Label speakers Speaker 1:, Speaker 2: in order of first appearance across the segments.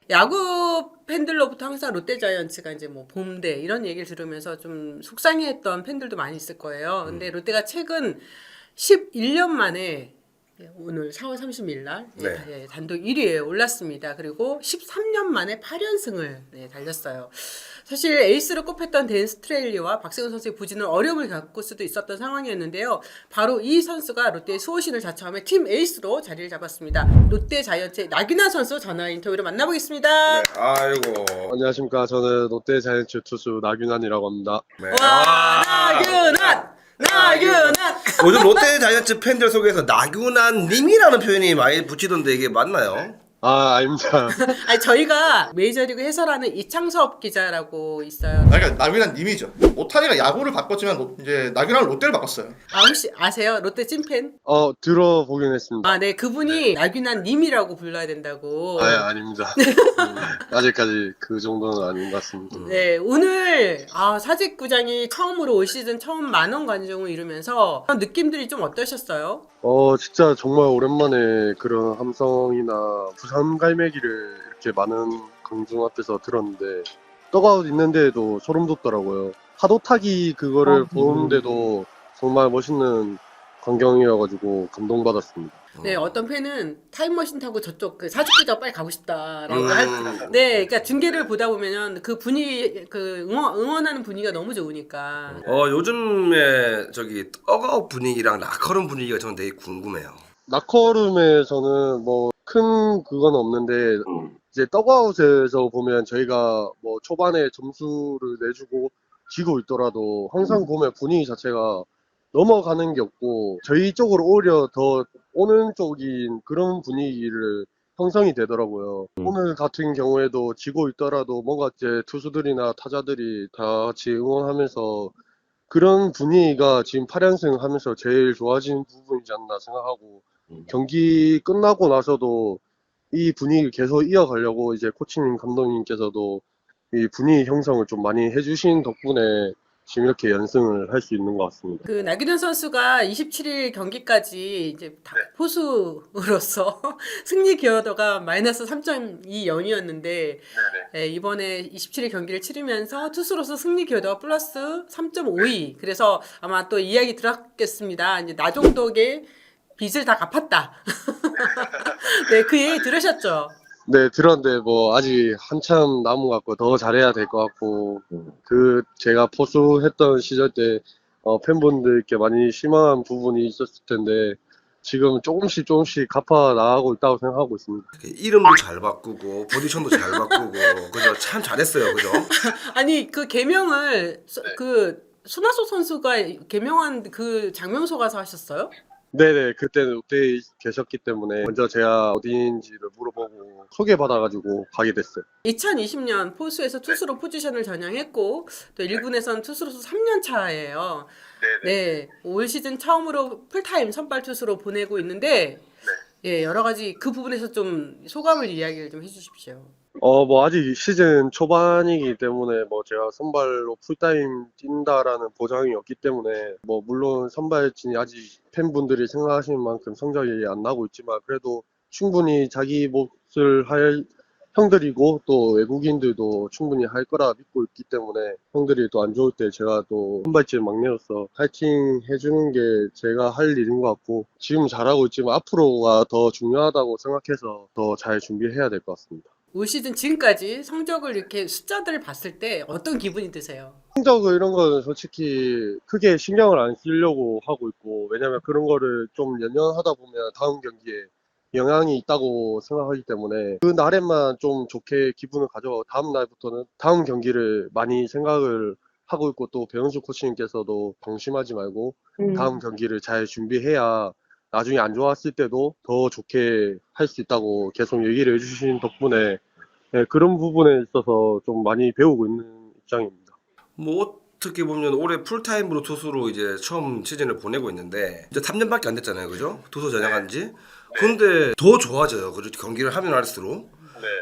Speaker 1: 야구 팬들로부터 항상 롯데자이언츠가 이제 뭐 봄대 이런 얘기를 들으면서 좀 속상해했던 팬들도 많이 있을 거예요. 근데 롯데가 최근 11년 만에 오늘 4월 30일 날
Speaker 2: 네.
Speaker 1: 단독 1위에 올랐습니다. 그리고 13년 만에 8연승을 달렸어요. 사실 에이스로 꼽혔던 댄 스트레일리와 박세훈 선수의 부진은 어려움을 겪을 수도 있었던 상황이었는데요. 바로 이 선수가 롯데의 수호신을 자처하며 팀 에이스로 자리를 잡았습니다. 롯데 자이언츠의 나균환 선수 전화 인터뷰로 만나보겠습니다.
Speaker 2: 네. 아이고.
Speaker 3: 안녕하십니까. 저는 롯데 자이언츠 투수 나균환이라고 합니다.
Speaker 2: 네.
Speaker 1: 와, 나균환! 나균환!
Speaker 2: 요즘 롯데 자이언츠 팬들 속에서 나균환 님이라는 표현이 많이 붙이던데 이게 맞나요?
Speaker 3: 아닙니다.
Speaker 1: 아니, 저희가 메이저리그 해설하는 이창섭 기자라고 있어요.
Speaker 4: 그러니까 나균환 님이죠. 오타니가 야구를 바꿨지만 이제 나균환을 롯데를 바꿨어요.
Speaker 1: 혹시 아세요? 롯데 찐팬?
Speaker 3: 들어보긴 했습니다.
Speaker 1: 네, 그분이 나균환 님이라고 불러야 된다고.
Speaker 3: 아닙니다. 아직까지 그 정도는 아닌 것 같습니다.
Speaker 1: 네, 오늘 사직구장이 처음으로 올 시즌 처음 만원 관중을 이루면서 느낌들이 좀 어떠셨어요?
Speaker 3: 진짜 정말 오랜만에 그런 함성이나 부산 갈매기를 이렇게 많은 관중 앞에서 들었는데 떡아웃 있는데도 소름 돋더라고요. 파도 타기 그거를 보는데도 정말 멋있는 광경이어가지고 감동받았습니다.
Speaker 1: 네, 어떤 팬은 타임머신 타고 저쪽 그 사직구장 빨리 가고 싶다라고
Speaker 2: 음.
Speaker 1: 네, 그러니까 중계를 보다 보면 그 분위기, 그 응원하는 분위기가 너무 좋으니까.
Speaker 2: 요즘에 저기 떡아웃 분위기랑 라커룸 분위기가 저는 되게 궁금해요.
Speaker 3: 라커룸에서는 뭐 큰 그건 없는데 이제 떡아웃에서 보면 저희가 뭐 초반에 점수를 내주고 지고 있더라도 항상 보면 분위기 자체가 넘어가는 게 없고 저희 쪽으로 오히려 더 오는 쪽인 그런 분위기를 형성이 되더라고요. 오늘 같은 경우에도 지고 있더라도 뭔가 이제 투수들이나 타자들이 다 같이 응원하면서 그런 분위기가 지금 8연승 하면서 제일 좋아진 부분이지 않나 생각하고 경기 끝나고 나서도 이 분위기 계속 이어가려고 이제 코치님 감독님께서도 이 분위기 형성을 좀 많이 해주신 덕분에 지금 이렇게 연승을 할 수 있는 것 같습니다.
Speaker 1: 그 나균현 선수가 27일 경기까지 이제 포수로서 승리 기여도가 마이너스 3.2연이었는데 이번에 27일 경기를 치르면서 투수로서 승리 기여도가 플러스 3.52. 그래서 아마 또 이야기 들었겠습니다. 이제 나종덕의 빚을 다 갚았다. 네, 그 얘기 들으셨죠?
Speaker 3: 네, 들었는데 뭐 아직 한참 남은 것 같고 더 잘해야 될 것 같고 그 제가 포수했던 시절 때 팬분들께 많이 실망한 부분이 있었을 텐데 지금 조금씩 갚아 나가고 있다고 생각하고 있습니다.
Speaker 2: 이름도 잘 바꾸고 포지션도 잘 바꾸고 그죠? 참 잘했어요, 그죠?
Speaker 1: 아니 그 개명을 그 손아섭 선수가 개명한 그 장명소 가서 하셨어요?
Speaker 3: 네네, 그때는 롯데에 계셨기 때문에 먼저 제가 어디인지를 물어보고 소개받아가지고 가게 됐어요.
Speaker 1: 2020년 포수에서 투수로 포지션을 전향했고 또 1군에서는 투수로서 3년 차예요. 네, 올 시즌 처음으로 풀타임 선발 투수로 보내고 있는데 여러 가지 그 부분에서 좀 소감을 이야기를 좀 해주십시오.
Speaker 3: 뭐 아직 시즌 초반이기 때문에 뭐 제가 선발로 풀타임 뛴다라는 보장이 없기 때문에 뭐 물론 선발진이 아직 팬분들이 생각하시는 만큼 성적이 안 나고 있지만 그래도 충분히 자기 몫을 할 형들이고 또 외국인들도 충분히 할 거라 믿고 있기 때문에 형들이 또 안 좋을 때 제가 또 선발진 막내로서 파이팅 해주는 게 제가 할 일인 것 같고 지금 잘하고 있지만 앞으로가 더 중요하다고 생각해서 더 잘 준비해야 될 것 같습니다.
Speaker 1: 올 시즌 지금까지 성적을 이렇게 숫자들을 봤을 때 어떤 기분이 드세요?
Speaker 3: 성적 이런 거는 솔직히 크게 신경을 안 쓰려고 하고 있고 왜냐면 그런 거를 좀 연연하다 보면 다음 경기에 영향이 있다고 생각하기 때문에 그 날에만 좀 좋게 기분을 가져 다음 날부터는 다음 경기를 많이 생각을 하고 있고 또 배현수 코치님께서도 방심하지 말고 다음 경기를 잘 준비해야 나중에 안 좋았을 때도 더 좋게 할 수 있다고 계속 얘기를 해주신 덕분에 그런 부분에 있어서 좀 많이 배우고 있는 입장입니다.
Speaker 2: 뭐 어떻게 보면 올해 풀타임으로 투수로 이제 처음 시즌을 보내고 있는데 이제 3년밖에 안 됐잖아요, 그죠? 투수 전향한 지. 근데 더 좋아져요, 그죠? 경기를 하면 할수록.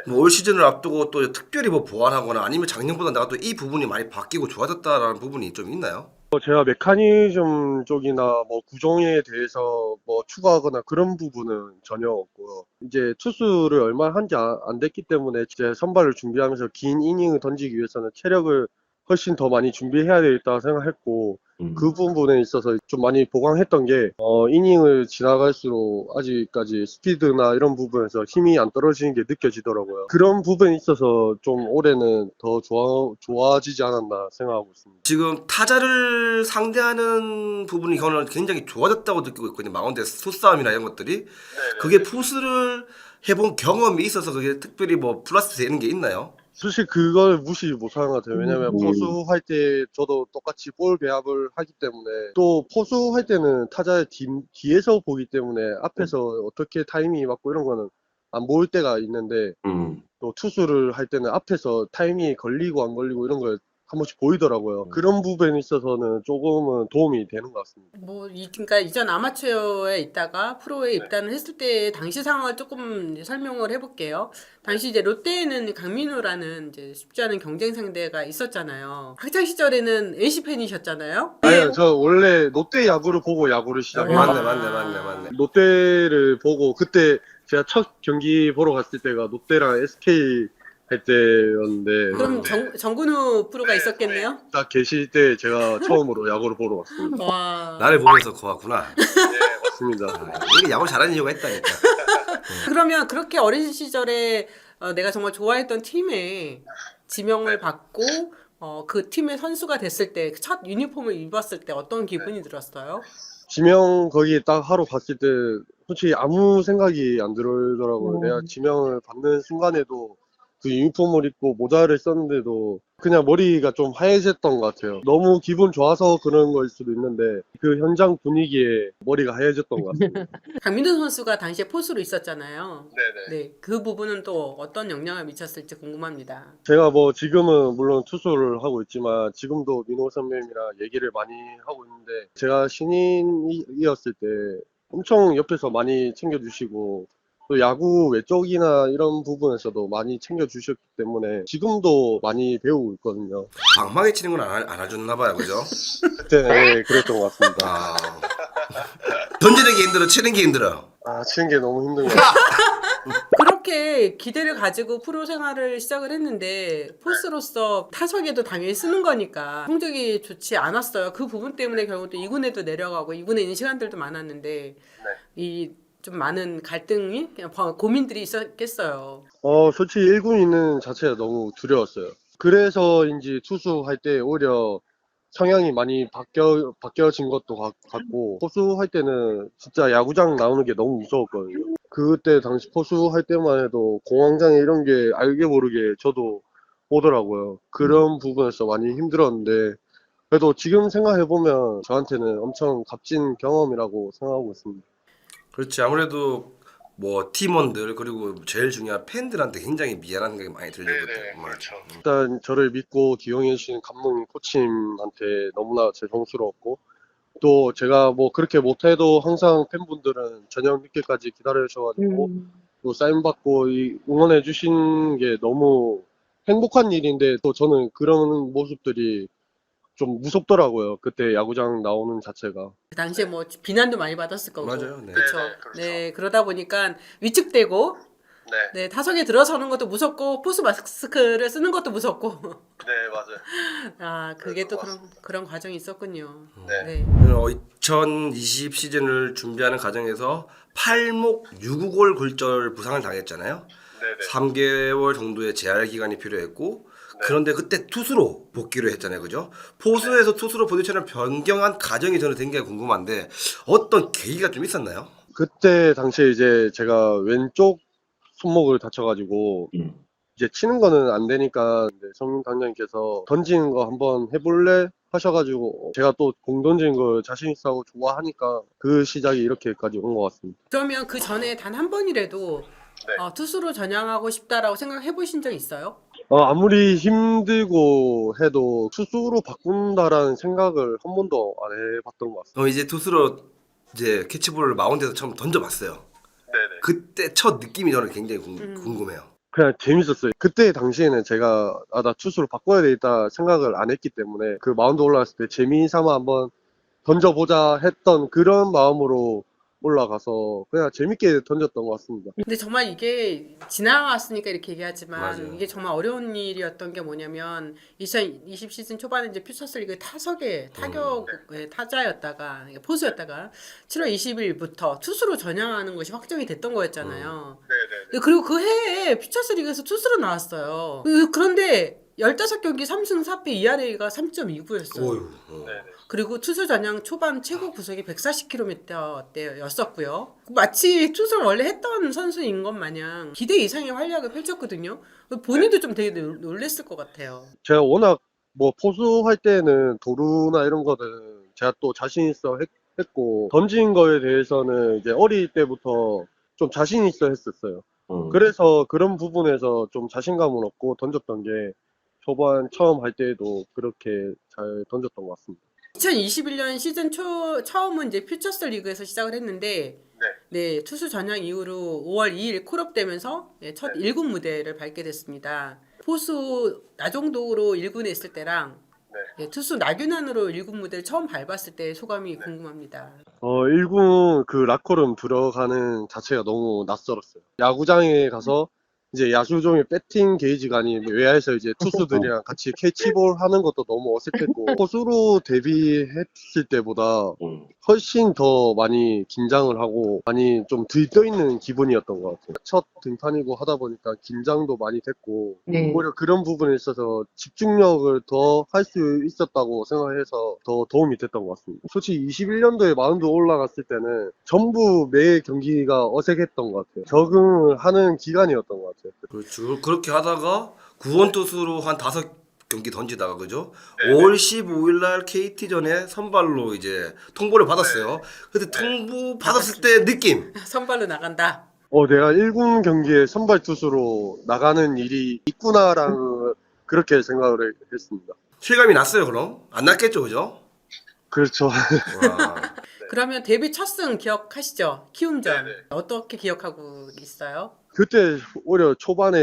Speaker 2: 뭐 올 시즌을 앞두고 또 특별히 뭐 보완하거나 아니면 작년보다 내가 또 이 부분이 많이 바뀌고 좋아졌다라는 부분이 좀 있나요?
Speaker 3: 제가 메커니즘 쪽이나 뭐 구종에 대해서 뭐 추가하거나 그런 부분은 전혀 없고요. 이제 투수를 얼마 한지 안 됐기 때문에 이제 선발을 준비하면서 긴 이닝을 던지기 위해서는 체력을 훨씬 더 많이 준비해야 되겠다 생각했고, 그 부분에 있어서 좀 많이 보강했던 게 이닝을 지나갈수록 아직까지 스피드나 이런 부분에서 힘이 안 떨어지는 게 느껴지더라고요. 그런 부분에 있어서 좀 올해는 더 좋아지지 않았나 생각하고 있습니다.
Speaker 2: 지금 타자를 상대하는 부분이 저는 굉장히 좋아졌다고 느끼고 있거든요. 마운드에서 소싸움이나 이런 것들이. 그게 포수를 해본 경험이 있어서 그게 특별히 뭐 플러스 되는 게 있나요?
Speaker 3: 사실 그걸 무시 못하는 것 같아요. 왜냐면 포수할 때 저도 똑같이 볼 배합을 하기 때문에, 또 포수할 때는 타자의 뒤에서 보기 때문에 앞에서 어떻게 타이밍이 맞고 이런 거는 안 보일 때가 있는데, 또 투수를 할 때는 앞에서 타이밍이 걸리고 안 걸리고 이런 걸 한 번씩 보이더라고요. 그런 부분에 있어서는 조금은 도움이 되는 것 같습니다.
Speaker 1: 그러니까 이전 아마추어에 있다가 프로에 입단을 했을 때 당시 상황을 조금 이제 설명을 해볼게요. 당시 이제 롯데에는 강민우라는 이제 쉽지 않은 경쟁 상대가 있었잖아요. 학창 시절에는 NC 팬이셨잖아요.
Speaker 3: 아니요, 저 원래 롯데 야구를 보고 야구를 시작해요.
Speaker 2: 맞네.
Speaker 3: 롯데를 보고, 그때 제가 첫 경기 보러 갔을 때가 롯데랑 SK 할 때였는데,
Speaker 1: 그럼 정근우 프로가 있었겠네요.
Speaker 3: 딱 계실 때 제가 처음으로 야구를 보러 왔습니다.
Speaker 1: 와.
Speaker 2: 나를 보면서 고왔구나.
Speaker 3: 맞습니다.
Speaker 2: 이게 야구 잘하는 이유가 있다니까.
Speaker 1: 그러면 그렇게 어린 시절에 내가 정말 좋아했던 팀에 지명을 받고 그 팀의 선수가 됐을 때 첫 유니폼을 입었을 때 어떤 기분이 들었어요?
Speaker 3: 지명 거기 딱 하러 갔을 때 솔직히 아무 생각이 안 들더라고요. 내가 지명을 받는 순간에도 그 유니폼을 입고 모자를 썼는데도 그냥 머리가 좀 하얘졌던 것 같아요. 너무 기분 좋아서 그런 거일 수도 있는데 그 현장 분위기에 머리가 하얘졌던 것 같습니다.
Speaker 1: 강민호 선수가 당시에 포수로 있었잖아요.
Speaker 4: 네네.
Speaker 1: 네, 그 부분은 또 어떤 영향을 미쳤을지 궁금합니다.
Speaker 3: 제가 뭐 지금은 물론 투수를 하고 있지만 지금도 민호 선배님이랑 얘기를 많이 하고 있는데, 제가 신인이었을 때 엄청 옆에서 많이 챙겨주시고 또 야구 외적이나 이런 부분에서도 많이 챙겨주셨기 때문에 지금도 많이 배우고 있거든요.
Speaker 2: 방망이 치는 건 안 해줬나 봐요, 그죠?
Speaker 3: 그때는 네, 그랬던 것 같습니다.
Speaker 2: 아. 던지는 게 힘들어, 치는 게 힘들어.
Speaker 3: 치는 게 너무 힘든 것 같아요.
Speaker 1: 그렇게 기대를 가지고 프로 생활을 시작을 했는데 포수로서 타석에도 당연히 쓰는 거니까 성적이 좋지 않았어요. 그 부분 때문에 결국 또 2군에도 내려가고 2군에 있는 시간들도 많았는데 이 좀 많은 갈등이 그냥 고민들이 있었겠어요.
Speaker 3: 솔직히 1군 있는 자체가 너무 두려웠어요. 그래서인지 투수할 때 오히려 성향이 많이 바뀌어진 것도 같고, 포수할 때는 진짜 야구장 나오는 게 너무 무서웠거든요. 그때 당시 포수할 때만 해도 공황장애 이런 게 알게 모르게 저도 오더라고요. 그런 부분에서 많이 힘들었는데, 그래도 지금 생각해보면 저한테는 엄청 값진 경험이라고 생각하고 있습니다.
Speaker 2: 그렇지. 아무래도 뭐 팀원들 그리고 제일 중요한 팬들한테 굉장히 미안한 생각이 많이 들거든.
Speaker 4: 그렇죠.
Speaker 3: 일단 저를 믿고 기용해 주신 감독님, 코치님한테 너무나 죄송스러웠고, 또 제가 뭐 그렇게 못해도 항상 팬분들은 저녁 늦게까지 기다려 주셔가지고 또 사인 받고 응원해 주신 게 너무 행복한 일인데, 또 저는 그런 모습들이 좀 무섭더라고요. 그때 야구장 나오는 자체가.
Speaker 1: 그 당시에 뭐 비난도 많이 받았을 거고.
Speaker 2: 맞아요. 네.
Speaker 1: 그렇죠.
Speaker 4: 네, 그렇죠.
Speaker 1: 네, 그러다 보니까 위축되고 네, 타석에 들어서는 것도 무섭고 포수 마스크를 쓰는 것도 무섭고.
Speaker 4: 네, 맞아요.
Speaker 1: 그게 또 그런 과정이 있었군요.
Speaker 4: 네.
Speaker 2: 2020 시즌을 준비하는 과정에서 팔목 유구골 골절 부상을 당했잖아요. 3개월 정도의 재활 기간이 필요했고, 그런데 그때 투수로 복귀를 했잖아요, 그죠? 포수에서 투수로 포지션을 변경한 과정이 저는 굉장히 궁금한데 어떤 계기가 좀 있었나요?
Speaker 3: 그때 당시에 이제 제가 왼쪽 손목을 다쳐가지고 이제 치는 거는 안 되니까 성민 단장님께서 던지는 거 한번 해볼래? 하셔가지고 제가 또 공 던지는 걸 자신 있어하고 좋아하니까 그 시작이 이렇게까지 온 것 같습니다.
Speaker 1: 그러면 그 전에 단 한 번이라도 투수로 전향하고 싶다라고 생각해 보신 적 있어요?
Speaker 3: 아무리 힘들고 해도 투수로 바꾼다라는 생각을 한 번도 안 해봤던 것 같습니다.
Speaker 2: 이제 투수로 이제 캐치볼을 마운드에서 처음 던져봤어요.
Speaker 4: 네네.
Speaker 2: 그때 첫 느낌이 저는 굉장히 궁금해요.
Speaker 3: 그냥 재밌었어요. 그때 당시에는 제가 나 투수로 바꿔야 되겠다 생각을 안 했기 때문에 그 마운드 올라갔을 때 재미삼아 한번 던져보자 했던 그런 마음으로 올라가서 그냥 재밌게 던졌던 것 같습니다.
Speaker 1: 근데 정말 이게 지나왔으니까 이렇게 얘기하지만
Speaker 2: 맞아요.
Speaker 1: 이게 정말 어려운 일이었던 게 뭐냐면 2020 시즌 초반에 이제 퓨처스 리그 타석의 타격의 타자였다가 포수였다가 7월 20일부터 투수로 전향하는 것이 확정이 됐던 거였잖아요.
Speaker 4: 네네.
Speaker 1: 그리고 그 해에 퓨처스 리그에서 투수로 나왔어요. 그런데 15경기 3승 4패 ERA가 3.29였어요.
Speaker 2: 어휴.
Speaker 1: 그리고 투수 전향 초반 최고 구속이 140km대였었고요. 마치 투수를 원래 했던 선수인 것 마냥 기대 이상의 활약을 펼쳤거든요. 본인도 좀 되게 놀랬을 것 같아요.
Speaker 3: 제가 워낙 뭐 포수할 때는 도루나 이런 거는 제가 또 자신 있어 했고 던진 거에 대해서는 이제 어릴 때부터 좀 자신 있어 했었어요. 그래서 그런 부분에서 좀 자신감을 얻고 던졌던 게 초반 처음 할 때에도 그렇게 잘 던졌던 것 같습니다.
Speaker 1: 2021년 시즌 처음은 이제 퓨처스 리그에서 시작을 했는데 네, 투수 전향 이후로 5월 2일 콜업되면서 첫 1군 무대를 밟게 됐습니다. 포수 나종도로 1군에 있을 때랑 투수 나균환으로 1군 무대를 처음 밟았을 때 소감이 궁금합니다.
Speaker 3: 1군 그 라커룸 들어가는 자체가 너무 낯설었어요. 야구장에 가서 이제 야수종의 배팅 게이지가 아닌 외야에서 이제 투수들이랑 같이 캐치볼 하는 것도 너무 어색했고 포수로 데뷔했을 때보다 훨씬 더 많이 긴장을 하고 많이 좀 들떠있는 기분이었던 것 같아요. 첫 등판이고 하다 보니까 긴장도 많이 됐고 오히려 그런 부분에 있어서 집중력을 더 할 수 있었다고 생각해서 더 도움이 됐던 것 같습니다. 솔직히 21년도에 마운드 올라갔을 때는 전부 매 경기가 어색했던 것 같아요. 적응을 하는 기간이었던 것 같아요.
Speaker 2: 그렇죠. 그렇게 하다가 구원 투수로 한 5경기 던지다가 그죠? 5월 15일 날 KT전에 선발로 이제 통보를 받았어요. 근데 통보 받았을 때 느낌.
Speaker 1: 선발로 나간다.
Speaker 3: 내가 1군 경기에 선발 투수로 나가는 일이 있구나라는 그렇게 생각을 했습니다.
Speaker 2: 실감이 났어요, 그럼? 안 났겠죠, 그죠?
Speaker 3: 그렇죠.
Speaker 2: 와.
Speaker 1: 그러면 데뷔 첫 승 기억하시죠? 키움전. 어떻게 기억하고 있어요?
Speaker 3: 그때 오히려 초반에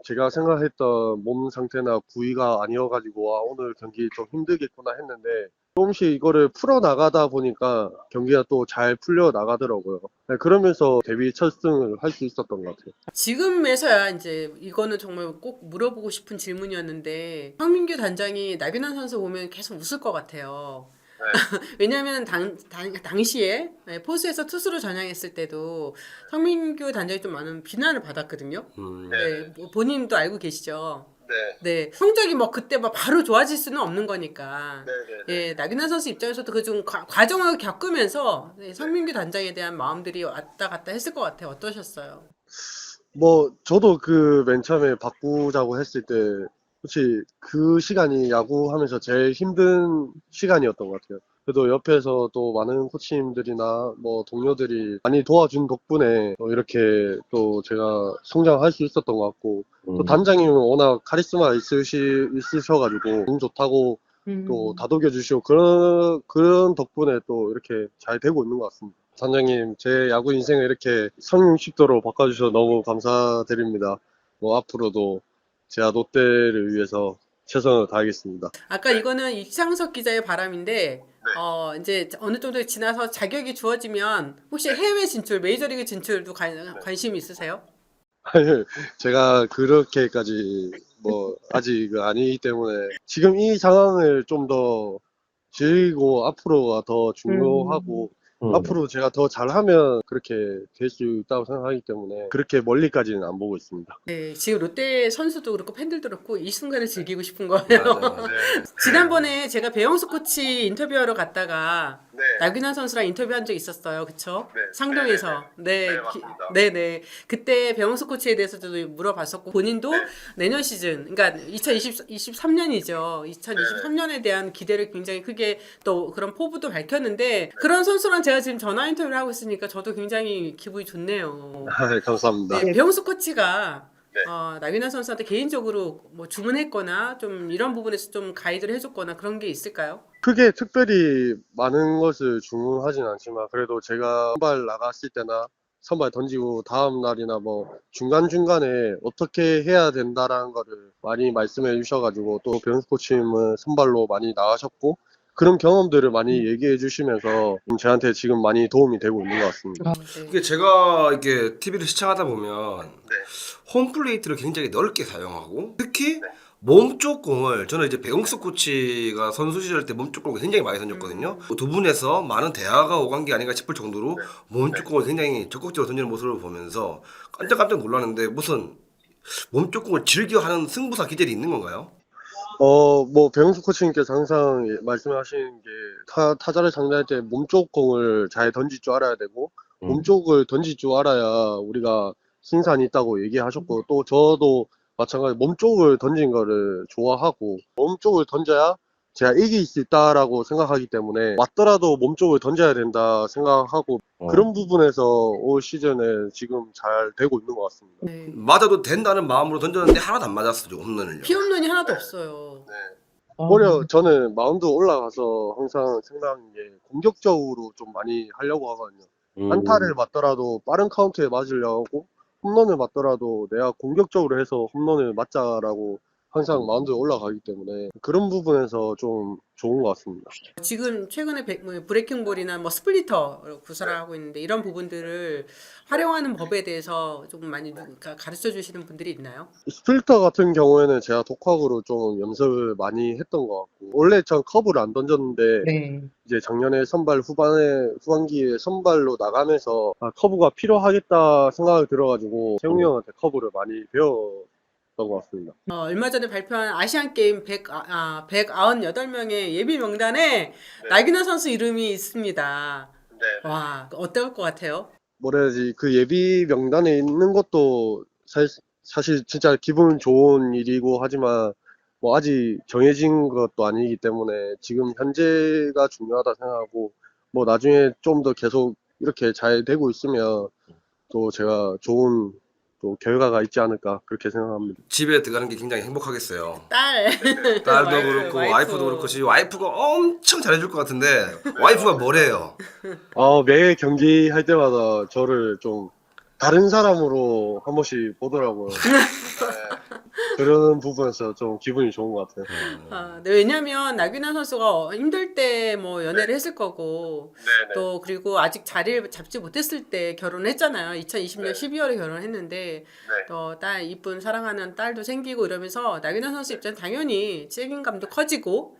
Speaker 3: 제가 생각했던 몸 상태나 구위가 아니어가지고 오늘 경기 좀 힘들겠구나 했는데 조금씩 이거를 풀어나가다 보니까 경기가 또 잘 풀려나가더라고요. 네, 그러면서 데뷔 첫 승을 할 수 있었던 것 같아요.
Speaker 1: 지금에서야 이제 이거는 정말 꼭 물어보고 싶은 질문이었는데 황민규 단장이 나균환 선수 보면 계속 웃을 것 같아요. 왜냐하면 당시에 포수에서 투수로 전향했을 때도 황민규 단장이 좀 많은 비난을 받았거든요. 네, 본인도 알고 계시죠. 네, 성적이 뭐 그때 막 바로 좋아질 수는 없는 거니까. 예, 나균환 선수 입장에서도 그 좀 과정을 겪으면서 황민규 단장에 대한 마음들이 왔다 갔다 했을 것 같아요. 어떠셨어요?
Speaker 3: 저도 그 맨 처음에 바꾸자고 했을 때 혹시 그 시간이 야구하면서 제일 힘든 시간이었던 것 같아요. 그래도 옆에서 또 많은 코치님들이나 뭐 동료들이 많이 도와준 덕분에 이렇게 또 제가 성장할 수 있었던 것 같고 또 단장님은 워낙 카리스마 있으셔가지고 너무 좋다고 또 다독여 주시고 그런 덕분에 또 이렇게 잘 되고 있는 것 같습니다. 단장님, 제 야구 인생을 이렇게 성공식도로 바꿔주셔서 너무 감사드립니다. 앞으로도 제가 롯데를 위해서 최선을 다하겠습니다.
Speaker 1: 아까 이거는 이창석 기자의 바람인데 이제 어느 정도 지나서 자격이 주어지면 혹시 해외 진출, 메이저리그 진출도 관심 있으세요?
Speaker 3: 제가 그렇게까지 아직은 아니기 때문에 지금 이 상황을 좀 더 즐기고 앞으로가 더 중요하고 앞으로 제가 더 잘하면 그렇게 될 수 있다고 생각하기 때문에 그렇게 멀리까지는 안 보고 있습니다.
Speaker 1: 네, 지금 롯데 선수도 그렇고 팬들도 그렇고 이 순간을 즐기고 싶은 거예요. 지난번에 제가 배영수 코치 인터뷰하러 갔다가 나균환 선수랑 인터뷰한 적 있었어요, 그쵸? 상동에서. 네, 네네. 그때 배영수 코치에 대해서도 물어봤었고 본인도 내년 시즌, 그러니까 2023년이죠. 2023년에 대한 기대를 굉장히 크게 또 그런 포부도 밝혔는데 그런 선수랑 제가 지금 전화 인터뷰를 하고 있으니까 저도 굉장히 기분이 좋네요.
Speaker 3: 감사합니다.
Speaker 1: 네, 배영수 코치가 나균환 선수한테 개인적으로 뭐 주문했거나 좀 이런 부분에서 좀 가이드를 해줬거나 그런 게 있을까요?
Speaker 3: 크게 특별히 많은 것을 주문하진 않지만 그래도 제가 선발 나갔을 때나 선발 던지고 다음 날이나 뭐 중간중간에 어떻게 해야 된다라는 거를 많이 말씀해 주셔가지고 또 변수 코치님은 선발로 많이 나가셨고 그런 경험들을 많이 얘기해 주시면서 저한테 지금 많이 도움이 되고 있는 것 같습니다.
Speaker 1: 네.
Speaker 2: 이게 제가 이렇게 TV를 시청하다 보면
Speaker 4: 네.
Speaker 2: 홈플레이트를 굉장히 넓게 사용하고 특히 몸쪽 공을 저는 이제 배용석 코치가 선수 시절 때 몸쪽 공을 굉장히 많이 던졌거든요. 두 분에서 많은 대화가 오간 게 아닌가 싶을 정도로 몸쪽 공을 굉장히 적극적으로 던지는 모습을 보면서 깜짝 놀랐는데 무슨 몸쪽 공을 즐겨 하는 승부사 기질이 있는 건가요?
Speaker 3: 뭐 배용수 코치님께서 항상 말씀하시는 게 타자를 상대할 때 몸쪽 공을 잘 던질 줄 알아야 되고 몸쪽을 던질 줄 알아야 우리가 승산이 있다고 얘기하셨고 또 저도 마찬가지 몸쪽을 던진 거를 좋아하고 몸쪽을 던져야 제가 이길 수 있다라고 생각하기 때문에 맞더라도 몸쪽을 던져야 된다 생각하고 그런 부분에서 올 시즌에 지금 잘 되고 있는 것 같습니다.
Speaker 1: 네.
Speaker 2: 맞아도 된다는 마음으로 던졌는데 하나도 안 맞았어요. 홈런을요.
Speaker 1: 피홈런이 하나도 없어요.
Speaker 3: 오히려 저는 마운드 올라가서 항상 생각하는 게 공격적으로 좀 많이 하려고 하거든요. 안타를 맞더라도 빠른 카운트에 맞으려고 하고 홈런을 맞더라도 내가 공격적으로 해서 홈런을 맞자라고 항상 마운드에 올라가기 때문에 그런 부분에서 좀 좋은 것 같습니다.
Speaker 1: 지금 최근에 브레이킹볼이나 뭐 스플리터 구사를 하고 있는데 이런 부분들을 활용하는 법에 대해서 조금 많이 가르쳐 주시는 분들이 있나요?
Speaker 3: 스플리터 같은 경우에는 제가 독학으로 좀 연습을 많이 했던 것 같고 원래 전 커브를 안 던졌는데 이제 작년에 후반기에 선발로 나가면서 커브가 필요하겠다 생각이 들어가지고 세웅이 형한테 커브를 많이 배웠던 것 같습니다.
Speaker 1: 얼마 전에 발표한 아시안게임 198명의 예비 명단에 나균아 선수 이름이 있습니다. 와, 어떨 것 같아요?
Speaker 3: 뭐라 해야지 그 예비 명단에 있는 것도 사실 진짜 기분 좋은 일이고 하지만 뭐 아직 정해진 것도 아니기 때문에 지금 현재가 중요하다 생각하고 뭐 나중에 좀 더 계속 이렇게 잘 되고 있으면 또 제가 좋은 또 결과가 있지 않을까 그렇게 생각합니다.
Speaker 2: 집에 들어가는 게 굉장히 행복하겠어요.
Speaker 1: 딸도
Speaker 2: 딸도 그렇고 와이프도 그렇고 지금 와이프가 엄청 잘해줄 것 같은데 와이프가 뭐래요?
Speaker 3: 매 경기 할 때마다 저를 좀 다른 사람으로 한 번씩 보더라고요. 그런 부분에서 좀 기분이 좋은 것 같아요.
Speaker 1: 네, 왜냐면 나균아 선수가 힘들 때 뭐 연애를 했을 거고 또 그리고 아직 자리를 잡지 못했을 때 결혼했잖아요. 2020년 12월에 결혼했는데 또 딸 이쁜 사랑하는 딸도 생기고 이러면서 나균아 선수 입장 당연히 책임감도 커지고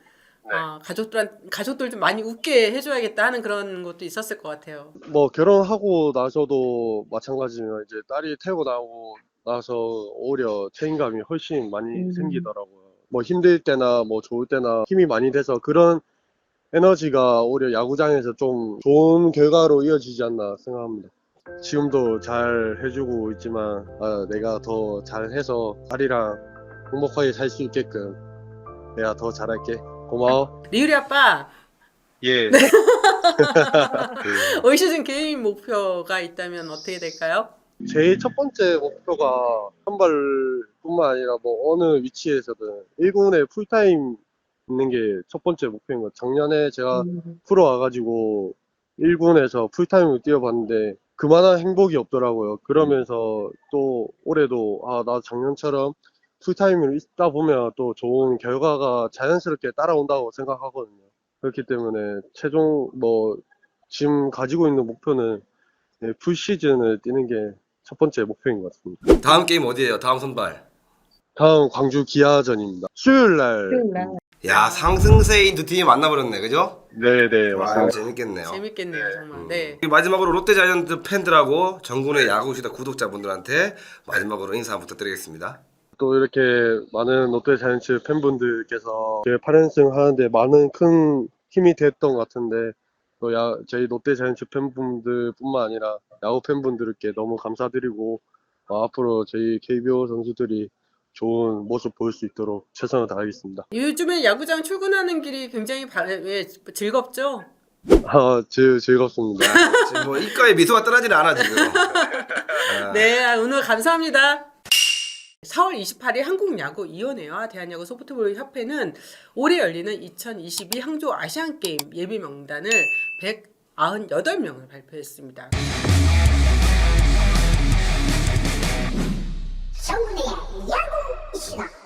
Speaker 1: 가족들도 많이 웃게 해줘야겠다 하는 그런 것도 있었을 것 같아요.
Speaker 3: 뭐 결혼하고 나서도 마찬가지지만 이제 딸이 태고 나오고 나서 오히려 책임감이 훨씬 많이 생기더라고요. 뭐 힘들 때나 뭐 좋을 때나 힘이 많이 돼서 그런 에너지가 오히려 야구장에서 좀 좋은 결과로 이어지지 않나 생각합니다. 지금도 잘 해주고 있지만 내가 더 잘해서 딸이랑 행복하게 살 수 있게끔 내가 더 잘할게. 고마워.
Speaker 1: 리우리 아빠
Speaker 3: 예.
Speaker 1: 올 시즌 개인 목표가 있다면 어떻게 될까요?
Speaker 3: 제일 첫 번째 목표가 선발뿐만 아니라 뭐 어느 위치에서든 1군에 풀타임 있는 게 첫 번째 목표인 것. 작년에 제가 프로 와가지고 1군에서 풀타임을 뛰어봤는데 그만한 행복이 없더라고요. 그러면서 또 올해도 나 작년처럼 풀타임을 있다 보면 또 좋은 결과가 자연스럽게 따라온다고 생각하거든요. 그렇기 때문에 최종 뭐 지금 가지고 있는 목표는 풀 시즌을 뛰는 게 첫 번째 목표인 것 같습니다.
Speaker 2: 다음 게임 어디예요? 다음 선발.
Speaker 3: 다음 광주 기아전입니다. 수요일 날.
Speaker 2: 야 상승세인 두 팀이 만나버렸네, 그죠?
Speaker 3: 네네 맞습니다.
Speaker 2: 재밌겠네요.
Speaker 1: 재밌겠네요, 정말. 네.
Speaker 2: 마지막으로 롯데자이언트 팬들하고 전국의 야구시다 구독자분들한테 마지막으로 인사 부탁드리겠습니다.
Speaker 3: 또 이렇게 많은 롯데자이언츠 팬분들께서 8연승 하는데 많은 큰 힘이 됐던 것 같은데 또 저희 롯데자이언츠 팬분들뿐만 아니라 야구 팬분들께 너무 감사드리고 앞으로 저희 KBO 선수들이 좋은 모습 보일 수 있도록 최선을 다하겠습니다.
Speaker 1: 요즘에 야구장 출근하는 길이 굉장히 즐겁죠?
Speaker 3: 즐겁습니다.
Speaker 2: 지금 뭐 입가에 미소가 떠나지는 않아 지금.
Speaker 1: 네, 오늘 감사합니다. 4월 28일 한국야구위원회와 대한야구 소프트볼 협회는 올해 열리는 2022 항저우 아시안게임 예비 명단을 198명을 발표했습니다.
Speaker 5: 정근의 야구 시간.